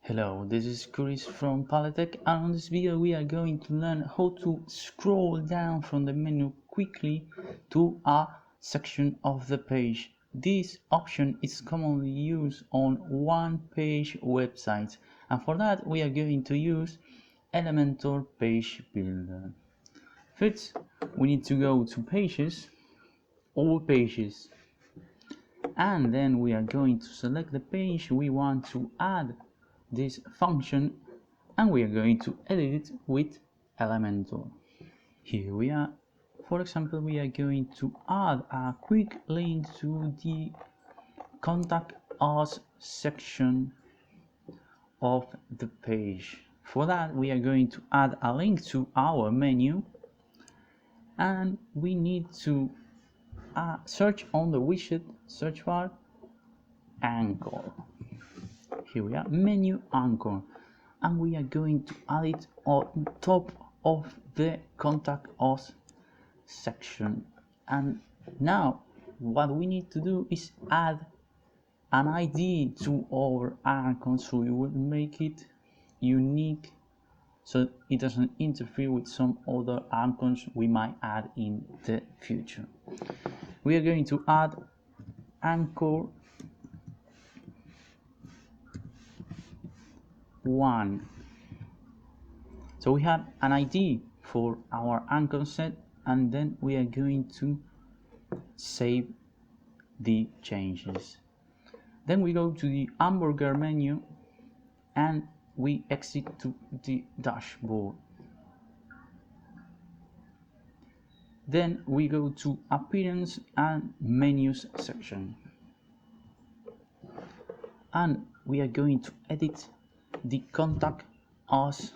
Hello, this is Chris from Paletech, and on this video we are going to learn how to scroll down from the menu quickly to a section of the page. This option is commonly used on one-page websites, and for that we are going to use Elementor Page Builder. First, we need to go to Pages, All Pages, and then we are going to select the page we want to add this function, and we are going to edit it with Elementor. Here we are. For example, we are going to add a quick link to the Contact Us section of the page. For that, we are going to add a link to our menu, and we need to search on the widget search bar Anchor. Here we are, menu Anchor, and we are going to add it on top of the Contact Us section. And now what we need to do is add an ID to our icon, so we will make it unique so it doesn't interfere with some other icons we might add in the future. We are going to add Anchor 1. So we have an ID for our anchor set, and then we are going to save the changes. Then we go to the hamburger menu and we exit to the dashboard. Then we go to appearance and menus section, and we are going to edit the Contact Us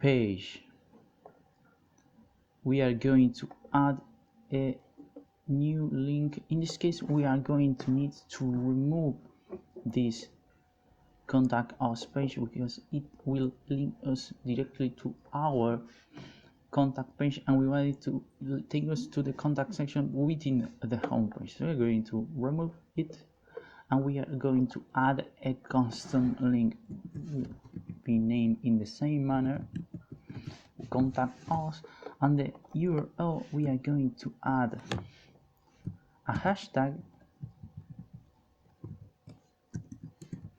page. We are going to add a new link. In this case, we are going to need to remove this Contact Us page because it will link us directly to our contact page, and we want it to take us to the contact section within the home page. So we're going to remove it, and we are going to add a custom link. Will be named in the same manner, Contact Us, and the URL we are going to add a hashtag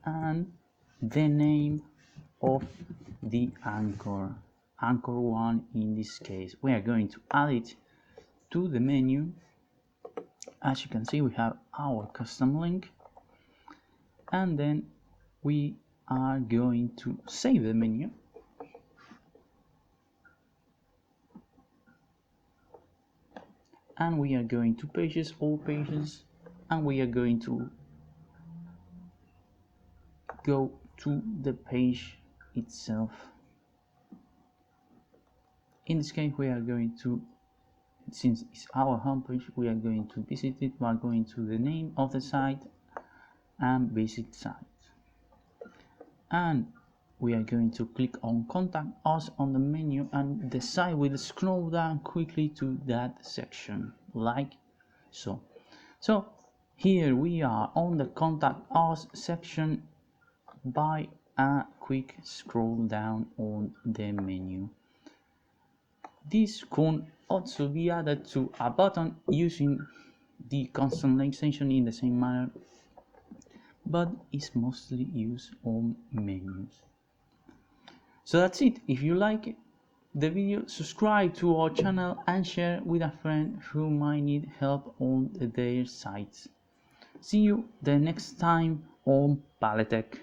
and the name of the anchor 1 in this case. We are going to add it to the menu. As you can see, we have our custom link, and then we are going to save the menu, and we are going to pages, all pages, and we are going to go to the page itself. In this case, we are going to, since it's our homepage, we are going to visit it by going to the name of the site and visit site, and we are going to click on Contact Us on the menu, and the site will scroll down quickly to that section, like so. So here we are on the Contact Us section by a quick scroll down on the menu. This can also be added to a button using the custom link extension in the same manner, but is mostly used on menus. So that's it. If you like the video, subscribe to our channel and share with a friend who might need help on their sites. See you the next time on Paletech.